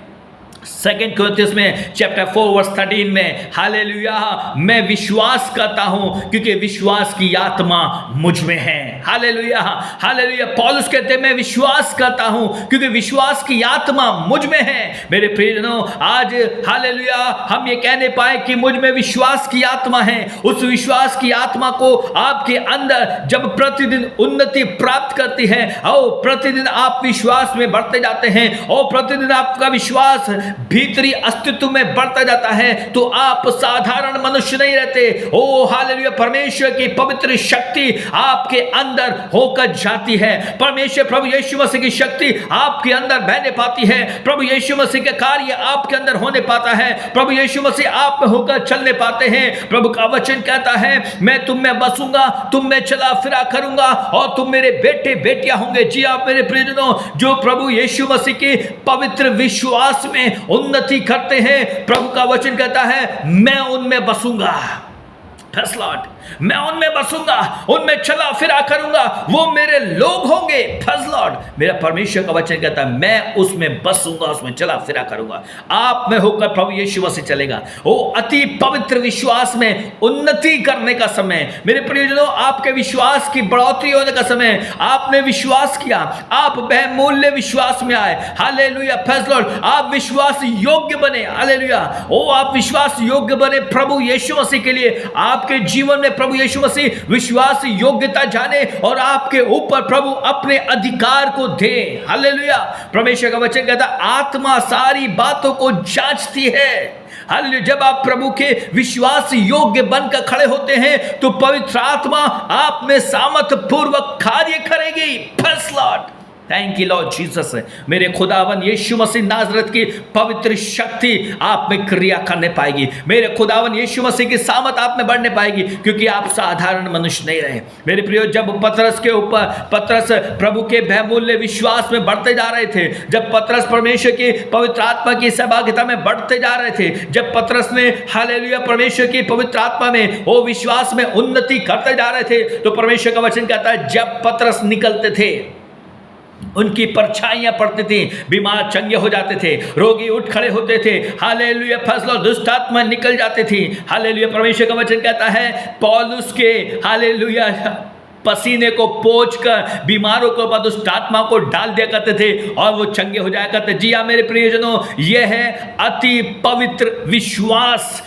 S1: 2 कोरिन्थियंस में चैप्टर 4 वर्स 13 में, हालेलुया, मैं विश्वास करता हूं क्योंकि विश्वास की आत्मा मुझ में है। हालेलुया, हालेलुया, पौलुस कहते हैं, मैं विश्वास करता हूं क्योंकि विश्वास की आत्मा मुझ में है। मेरे प्रियजनों, आज हालेलुया हम ये कहने पाए कि मुझ में विश्वास की आत्मा है। उस विश्वास की आत्मा को आपके अंदर जब प्रतिदिन उन्नति प्राप्त करती है, और प्रतिदिन आप विश्वास में बढ़ते जाते हैं, और प्रतिदिन आपका विश्वास भीतरी अस्तित्व में बढ़ता जाता है, तो आप साधारण मनुष्य नहीं रहते। ओ हालेलुया, परमेश्वर की पवित्र शक्ति आपके अंदर होकर जाती है। परमेश्वर प्रभु यीशु मसीह की शक्ति आपके अंदर बहने पाती है। प्रभु यीशु मसीह का कार्य आपके अंदर होने पाता है। प्रभु यीशु मसीह आप में होकर चलने पाते हैं। प्रभु का वचन कहता है, मैं तुम में बसूंगा, तुम में चला फिरा करूंगा और तुम मेरे बेटे बेटियां होंगे। जी आप मेरे प्रियजनों, जो प्रभु यीशु मसीह के पवित्र विश्वास में उन्नति करते हैं, प्रभु का वचन कहता है, मैं उनमें बसूंगा। प्रेज़ लॉर्ड, मैं उनमें बसूंगा, उनमें चला फिरा करूंगा, वो मेरे लोग होंगे। प्रेज़ लॉर्ड, मेरा परमेश्वर का वचन कहता है, मैं उसमें बसूंगा, उसमें चला फिरा करूंगा। आप में होकर प्रभु यीशु मसीह चलेगा। वो अति पवित्र विश्वास में उन्नति करने का समय, मेरे प्रियजनों, आपके विश्वास की बढ़ोतरी होने का समय। आपने विश्वास किया, आप बहुमूल्य विश्वास में आए। हालेलुया, प्रेज़ लॉर्ड, आप विश्वास योग्य बने। हालेलुया, ओ आप विश्वास योग्य बने प्रभु यीशु मसीह के लिए। आपके जीवन में प्रभु यीशु मसीह विश्वास योग्यता जाने और आपके ऊपर प्रभु अपने अधिकार को दे। हालेलुया, परमेश्वर का वचन कहता है, आत्मा सारी बातों को जांचती है। हालेलुया, जब आप प्रभु के विश्वास योग्य बनकर खड़े होते हैं, तो पवित्र आत्मा आप में सामर्थ पूर्वक कार्य करेगी। Praise Lord, thank you Lord Jesus. मेरे खुदावन यीशु मसीह नाज़रेत की पवित्र शक्ति आप में क्रिया करने पाएगी। मेरे खुदावन यीशु मसीह की सामत आप में बढ़ने पाएगी, क्योंकि आप साधारण मनुष्य नहीं रहे। मेरे प्रियो, जब पतरस प्रभु के बहुमूल्य विश्वास में बढ़ते जा रहे थे, जब पतरस परमेश्वर की पवित्र आत्मा की सहभागिता में बढ़ते जा रहे थे, जब पतरस ने हालेलुया परमेश्वर की पवित्र आत्मा में वो विश्वास में उन्नति करते जा रहे थे, तो परमेश्वर का वचन कहता है जब पतरस निकलते थे उनकी परछाइयां पड़ती थी, बीमार चंगे हो जाते थे, रोगी उठ खड़े होते थे, हालेलुया फैसला दुष्ट आत्मा निकल जाती थी। हालेलुया परमेश्वर का वचन कहता है पौलुस के हालेलुया पसीने को पोंछ कर बीमारों के ऊपर दुष्ट आत्मा को डाल दिया करते थे और वो चंगे हो जाया करते। जी हाँ मेरे प्रियजनों, यह है अति पवित्र विश्वास,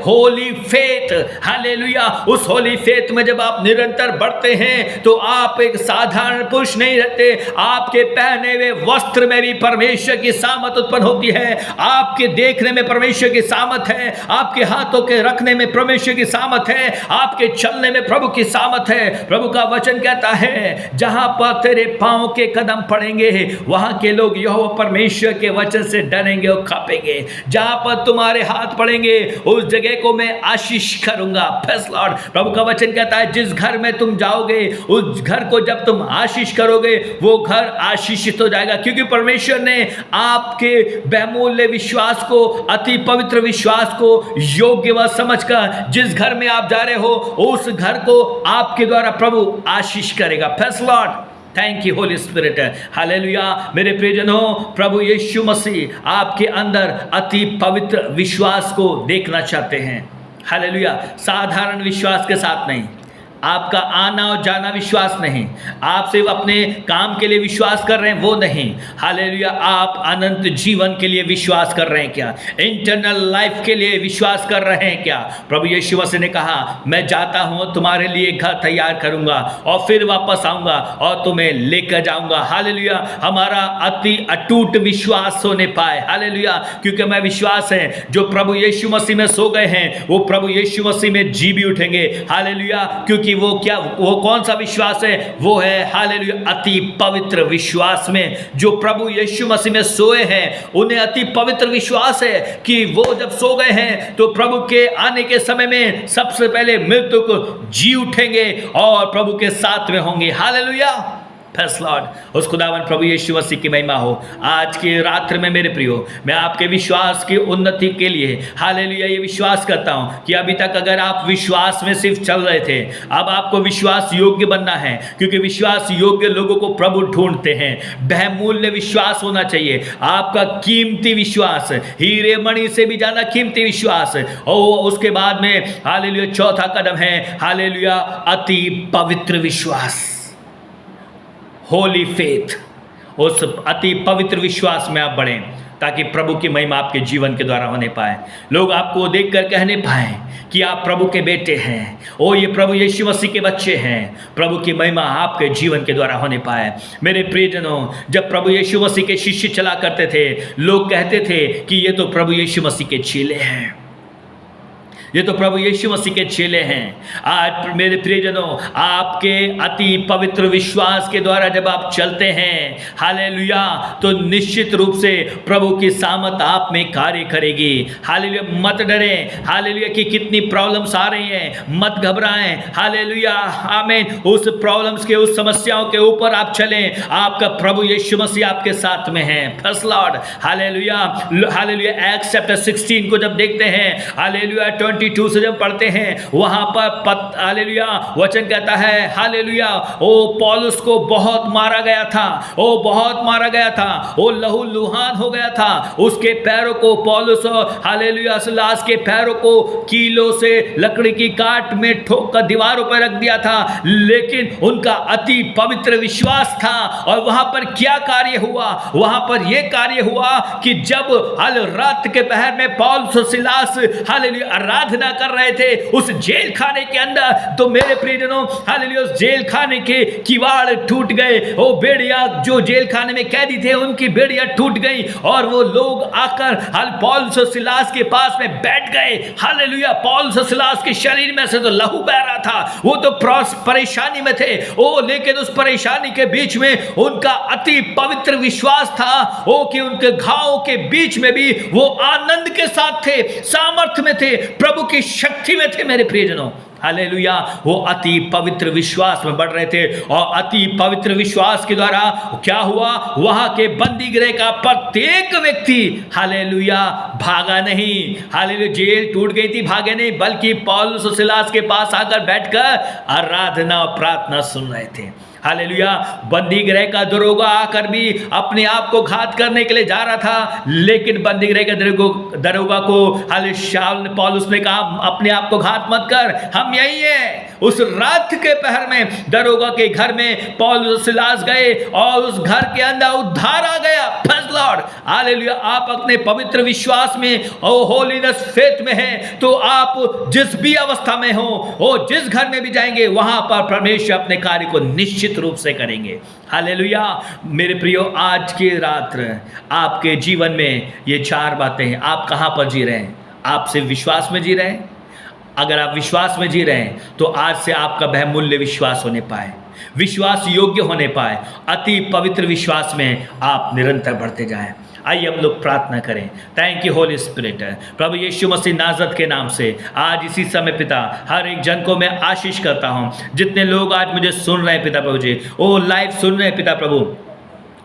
S1: होली फेथ। हालेलुया, उस होली फेथ में जब आप निरंतर बढ़ते हैं तो आप एक साधारण पुरुष नहीं रहते, आपके पहने हुए वस्त्र में भी परमेश्वर की सामत उत्पन्न होती है, आपके देखने में परमेश्वर की सामत है, आपके हाथों के रखने में परमेश्वर की सामत है, आपके चलने में प्रभु की सामत है। प्रभु का वचन कहता है जहां पर तेरे पांव के कदम पड़ेंगे वहां के लोग यहोवा परमेश्वर के वचन से डरेंगे और कांपेंगे। जहां पर तुम्हारे हाथ पड़ेंगे उस जगह को मैं आशीष करूंगा। Praise Lord. प्रभु का वचन कहता है जिस घर में तुम जाओगे उस घर को जब तुम आशीष करोगे वो घर आशीषित हो जाएगा, क्योंकि परमेश्वर ने आपके बहुमूल्य विश्वास को, अति पवित्र विश्वास को योग्य व समझकर जिस घर में आप जा रहे हो उस घर को आपके द्वारा प्रभु आशीष करेगा। Praise Lord. Thank you Holy spirit. Hallelujah. मेरे प्रियजनों, प्रभु यीशु मसीह आपके अंदर अति पवित्र विश्वास को देखना चाहते हैं। हालेलुया। साधारण विश्वास के साथ नहीं, आपका आना और जाना विश्वास नहीं, आप सिर्फ अपने काम के लिए विश्वास कर रहे हैं वो नहीं। हालेलुया। आप अनंत जीवन के लिए विश्वास कर रहे हैं क्या? इंटरनल लाइफ के लिए विश्वास कर रहे हैं क्या? प्रभु यीशु मसीह ने कहा मैं जाता हूँ तुम्हारे लिए घर तैयार करूँगा और फिर वापस आऊँगा और तुम्हें लेकर जाऊँगा। हालेलुया। हमारा अति अटूट विश्वास होने पाए। हालेलुया। क्योंकि मैं विश्वास है जो प्रभु यीशु मसीह में सो गए हैं वो प्रभु यीशु मसीह में जी भी उठेंगे। हालेलुया। क्योंकि वो कौन सा विश्वास है? वो है हालेलुया अति पवित्र विश्वास में। जो प्रभु यीशु मसीह में सोए हैं उन्हें अति पवित्र विश्वास है कि वो जब सो गए हैं तो प्रभु के आने के समय में सबसे पहले मृत्यु को जी उठेंगे और प्रभु के साथ में होंगे। हालेलुया। Praise Lord. उस खुदावन प्रभु यीशु मसीह की महिमा हो। आज के रात्र में मेरे प्रियो, मैं आपके विश्वास की उन्नति के लिए हालेलुया ये विश्वास करता हूँ कि अभी तक अगर आप विश्वास में सिर्फ चल रहे थे, अब आपको विश्वास योग्य बनना है, क्योंकि विश्वास योग्य लोगों को प्रभु ढूंढते हैं। बहुमूल्य विश्वास होना चाहिए, आपका कीमती विश्वास, हीरे मणि से भी ज़्यादा कीमती विश्वास। और उसके बाद में हालेलुया चौथा कदम है हालेलुया अति पवित्र विश्वास, होली फेथ। उस अति पवित्र विश्वास में आप बढ़ें ताकि प्रभु की महिमा आपके जीवन के द्वारा होने पाए। लोग आपको देखकर कहने पाए कि आप प्रभु के बेटे हैं, ओ ये प्रभु यीशु मसीह के बच्चे हैं। प्रभु की महिमा आपके जीवन के द्वारा होने पाए। मेरे प्रियजनों, जब प्रभु यीशु मसीह के शिष्य चला करते थे, लोग कहते थे कि ये तो प्रभु यीशु मसीह के चेले हैं, ये तो प्रभु यीशु मसीह के चेले हैं। आज मेरे प्रियजनों, आपके अति पवित्र विश्वास के द्वारा जब आप चलते हैं हालेलुया, तो निश्चित रूप से प्रभु की सामत आप में कार्य करेगी। हालेलुया। मत डरें हालेलुया कि कितनी प्रॉब्लम्स आ रही हैं, मत घबराएं। हालेलुया। आमीन। उस प्रॉब्लम्स के, उस समस्याओं के ऊपर आप चलें, आपका प्रभु यीशु मसीह आपके साथ में है। Praise Lord. Hallelujah. Hallelujah. Acts chapter 16 को जब देखते हैं, हालेलुया 22 से जब पढ़ते हैं, वहां पर हालेलुया वचन कहता है हालेलुया ओ पौलुस को बहुत मारा गया था, ओ बहुत मारा गया था, ओ लहू लुहान हो गया था। उसके पैरों को पौलुस हालेलुया सिलास के पैरों को कीलों से लकड़ी की काट में ठोक कर दीवारों पर रख दिया था, लेकिन उनका अति पवित्र विश्वास था। और वहां पर क्या कार्य हुआ? वहां पर यह कार्य हुआ कि जब रात के पहर में पौलुस और सिलास हालेलुया आराधना कर रहे थे उस जेल खाने के अंदर, तो मेरे प्रियजनों हालेलुया उस जेल खाने के किवाड़ टूट गए। वो बेड़िया जो जेल खाने में कैदी थे उनकी बेड़िया टूट गई और वो लोग आकर पौलुस और सिलास के पास में बैठ गए। हालेलुया, पौलुस और सिलास के शरीर में से तो लहू बह रहा था, वो तो परेशानी में थे ओ, लेकिन उस परेशानी के बीच में उनका अति पवित्र विश्वास था ओ, कि उनके घावों के बीच में भी वो आनंद के साथ थे, सामर्थ्य में थे, प्रभु की शक्ति में थे। मेरे प्रियजनों हालेलुया, वो अति पवित्र विश्वास में बढ़ रहे थे और अति पवित्र विश्वास के द्वारा क्या हुआ, वहां के बंदी गृह का प्रत्येक व्यक्ति हालेलुया भागा नहीं। हालेलुया, जेल टूट गई थी, भागे नहीं, बल्कि पौलुस और सिलास के पास आकर बैठकर आराधना और प्रार्थना सुन रहे थे। हालेलुया, बंदी गृह का दरोगा आकर भी अपने आप को घात करने के लिए जा रहा था, लेकिन बंदी गृह के दरोगा को हालेलुया पौलुस ने कहा अपने आप को घात मत कर, हम यही है। उस रात के पहर में दरोगा के घर में पौलुस सिलास गए और उस घर के अंदर उद्धार आ गया। Praise Lord, hallelujah. आप अपने पवित्र विश्वास में और होलीनेस फेथ में हैं, तो आप जिस भी अवस्था में हो और जिस घर में भी जाएंगे वहां पर परमेश्वर अपने कार्य को निश्चित रूप से करेंगे। हालेलुया। मेरे प्रियो, आज की रात्र आपके जीवन में ये 4 बातें हैं। आप कहां पर जी रहे हैं? आप सिर्फ विश्वास में जी रहे हैं? अगर आप विश्वास में जी रहे हैं तो आज से आपका बहुमूल्य विश्वास होने पाए, विश्वास योग्य होने पाए, अति पवित्र विश्वास में आप निरंतर बढ़ते जाएं। आइए हम लोग प्रार्थना करें। Thank you Holy Spirit. प्रभु यीशु मसीह नाज़रेत के नाम से आज इसी समय पिता हर एक जन को मैं आशीष करता हूं। जितने लोग आज मुझे सुन रहे हैं पिता प्रभु जी, वो लाइव सुन रहे हैं पिता प्रभु,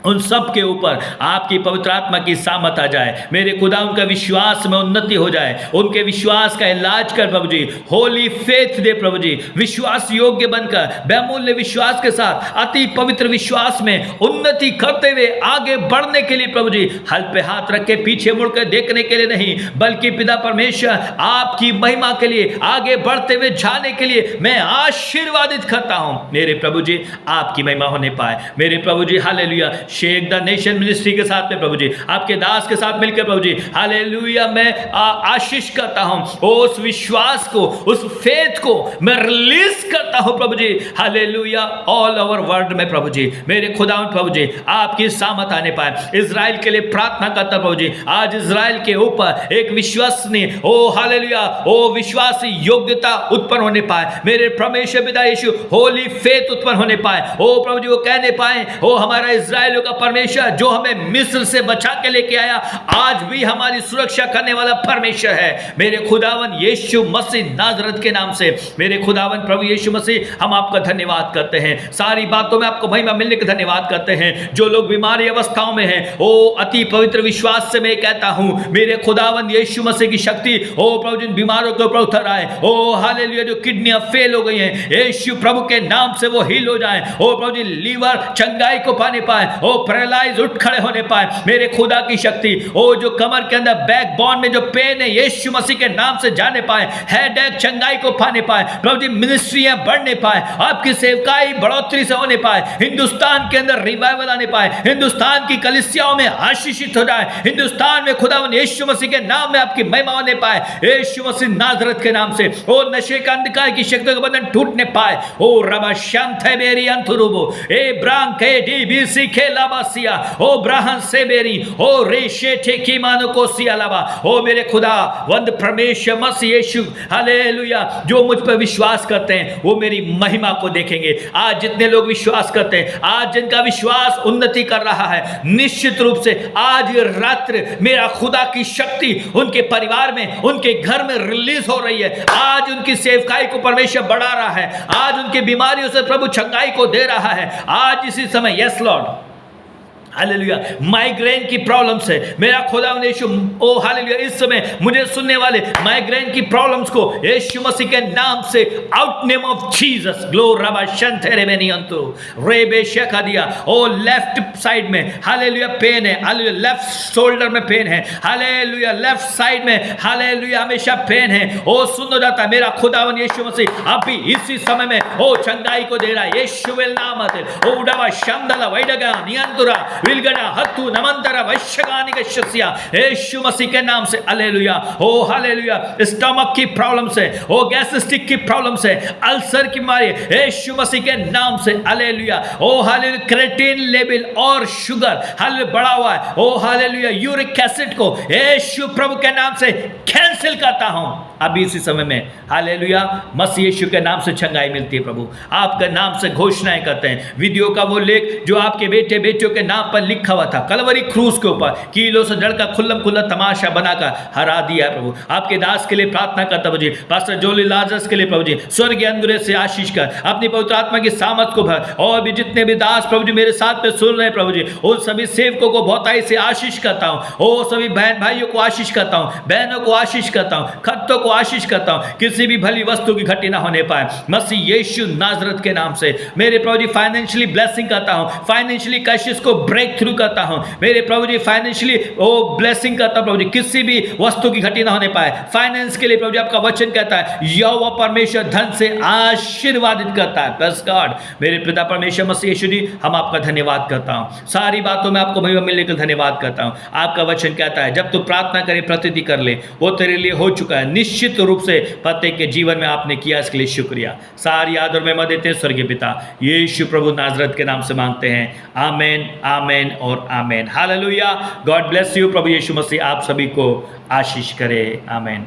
S1: उन सब के ऊपर आपकी पवित्र आत्मा की सामत आ जाए। मेरे खुदा उनका विश्वास में उन्नति हो जाए, उनके विश्वास का इलाज कर प्रभु जी, होली फेथ दे प्रभु जी, विश्वास योग्य बनकर बहुमूल्य विश्वास के साथ अति पवित्र विश्वास में उन्नति करते हुए आगे बढ़ने के लिए प्रभु जी, हल पे हाथ रख के पीछे मुड़कर देखने के लिए नहीं, बल्कि पिता परमेश्वर आपकी महिमा के लिए आगे बढ़ते हुए जाने के लिए मैं आशीर्वादित करता हूं। मेरे प्रभु जी आपकी महिमा होने पाए। मेरे प्रभु जी hallelujah, shake the nation ministry के साथ में प्रभु जी, आपके दास के साथ मिलकर प्रभु जी हालेलुया मैं आशीष करता हूं। उस विश्वास को, उस फेथ को मैं रिलीज करता हूं प्रभु जी हालेलुया ऑल ओवर वर्ल्ड में प्रभु जी। मेरे खुदावंद प्रभु जी आपकी सामत आने पाए। इजराइल के लिए प्रार्थना करता प्रभु जी, आज इजराइल के ऊपर एक विश्वसनीय ओ हालेलुया ओ विश्वास योग्यता उत्पन्न होने पाए। मेरे परमेश्वर पिता यीशु होली फेथ उत्पन्न होने पाए। ओ प्रभु जी वो कहने पाए, ओ हमारा इजराइल का परमेश्वर जो हमें मिस्र से बचा के लेके आया, आज भी हमारी सुरक्षा करने वाला परमेश्वर है। मेरे खुदावन यीशु मसीह नाज़रेत के नाम से मेरे खुदावन प्रभु यीशु मसीह हम आपका धन्यवाद करते हैं। सारी बातों में आपको महिमा मिलने का धन्यवाद करते हैं। जो लोग बीमारी अवस्थाओं में हैं, ओ अति पवित्र विश्वास से मैं कहता हूं मेरे खुदावन यीशु मसीह की शक्ति ओ प्रभु जिन बीमारों के ऊपर उतर आए। ओ हालेलुया, जो किडनियां फेल हो गई हैं यीशु प्रभु के नाम से वो हील हो जाए। ओ प्रभु जी लीवर चंगाई को पाने पाए, ओ पैरालाइज उठ खड़े होने पाए। मेरे खुदा की शक्ति ओ जो कमर के अंदर बैकबोन में जो पेन है यीशु मसीह के नाम से जाने पाए। हेडेक चंगाई को पाने पाए प्रभु जी, मिनिस्ट्रियां बढ़ने पाए, आपकी सेवकाई बढ़ोतरी से होने पाए, हिंदुस्तान के अंदर रिवाइवल आने पाए, हिंदुस्तान की कलीसियाओं में आशीषित हो जाए, हिंदुस्तान में खुदावन यीशु मसीह के नाम में आपकी महिमा होने पाए। यीशु मसीह नाज़रेत के नाम से ओ नशे का अंधकार की शक्तियों का बंधन टूटने पाए। ओ रबा शांत है मेरी अंतुरुबो ए ब्रांक के डी बी सी खेला बासिया ओ ब्राहन से मेरी ओ रेशे ठेकी मानो को सियालाबा। ओ मेरे खुदा वंद परमेश्वर मसीह यीशु हालेलुया, जो मुझ पर विश्वास करते हैं वो मेरी महिमा को देखेंगे। आज जितने लोग विश्वास करते हैं, आज जिनका विश्वास उन्नति कर रहा है, निश्चित रूप से आज रात्र मेरा खुदा की शक्ति उनके परिवार में, उनके घर में रिलीज हो रही है। आज उनकी सेवकाई को परमेश्वर बढ़ा रहा है, आज उनकी बीमारियों से प्रभु छंगाई को दे रहा है। आज इसी समय यस लॉर्ड हालेलुया, माइग्रेन की प्रॉब्लम से मेरा खुदा यीशु ओ हालेलुया इस समय मुझे सुनने वाले माइग्रेन की प्रॉब्लम्स को यीशु मसीह के नाम से out name of Jesus glow रबा शंतरे में नियंत्रो रेबे शेखा दिया। ओ लेफ्ट साइड में हालेलुया पेन है, हालेलुया लेफ्ट शोल्डर में पेन है, हालेलुया लेफ्ट साइड में हालेलुया हमेशा पेन है। ओ सुनो जाता मेरा खुदावन यीशु मसीह अभी इसी समय में ओ चंगाई को दे रहा है। यीशु के नाम से ओ उड़ावा शंदला वैडगा नियंत्रा विलगड़ा हत्तु नमंतरा वैश्यगानी कश्यसिया, यीशु मसीह के नाम से हालेलुया, ओ हालेलुया। स्टमक की प्रॉब्लम से, ओ गैस्ट्रिक की प्रॉब्लम से, अल्सर की बीमारी, यीशु मसीह के नाम से hallelujah, oh hallelujah. Creatine level और शुगर हालेलुया बढ़ा हुआ है, ओ हालेलुया। यूरिक एसिड को यीशु प्रभु के नाम से कैंसिल करता हूं अभी इसी समय में, हालेलुया। मसीह यीशु के नाम से चंगाई मिलती है प्रभु, आपके नाम से घोषणाएं करते हैं। वीडियो का वो लेख जो आपके बेटे बेटियों के नाम पर लिखा हुआ था कलवरी क्रूस के ऊपर, कीलों से जड़का खुल्लम खुल्ला तमाशा बनाकर हरा दिया प्रभु। आपके दास के लिए प्रार्थना करता प्रभु जी, पास्टर जोली लाजरस के लिए प्रभु जी, स्वर्गीय अनुग्रह से आशीष कर, अपनी पवित्र आत्मा की सामर्थ को भर। और भी जितने भी दास प्रभु जी मेरे साथ में सुन रहे हैं प्रभु जी, उन सभी सेवकों को बहुताई से आशीष करता हूं। ओ सभी बहन भाइयों को आशीष करता हूं, बहनों को आशीष करता हूं, खत्तों को आशीष करता हूं, किसी भी भली वस्तु की घटी ना होने पाए मसीह यीशु नाजरत के नाम से। मेरे प्रभु जी फाइनेंशियली ब्लेसिंग करता हूं, फाइनेंशियली कैशिश को ब्रेक थ्रू करता हूं। मेरे प्रभु जी फाइनेंशियली ओ ब्लेसिंग करता हूं प्रभु जी, किसी भी वस्तु की घटी ना होने पाए। फाइनेंस के लिए प्रभु जी आपका वचन कहता है यहोवा परमेश्वर धन से आशीर्वादित करता है। Praise God. मेरे पिता परमेश्वर मसीह यीशु जी, हम आपका धन्यवाद करता हूं, सारी बातों में आपको महिमा मिलने के धन्यवाद करता हूं। आपका वचन कहता है जब तू प्रार्थना करे प्रतिदिन कर ले, वो तेरे लिए हो चुका है। निश्चित रूप से प्रत्येक के जीवन में आपने किया, इसके लिए शुक्रिया। सारी आदर में महिमा देते हैं स्वर्गीय पिता यीशु प्रभु नाजरत के नाम से मांगते हैं, आमेन, आमेन और amen. Hallelujah. God bless you. प्रभु यीशु मसीह आप सभी को आशीष करे। आमेन।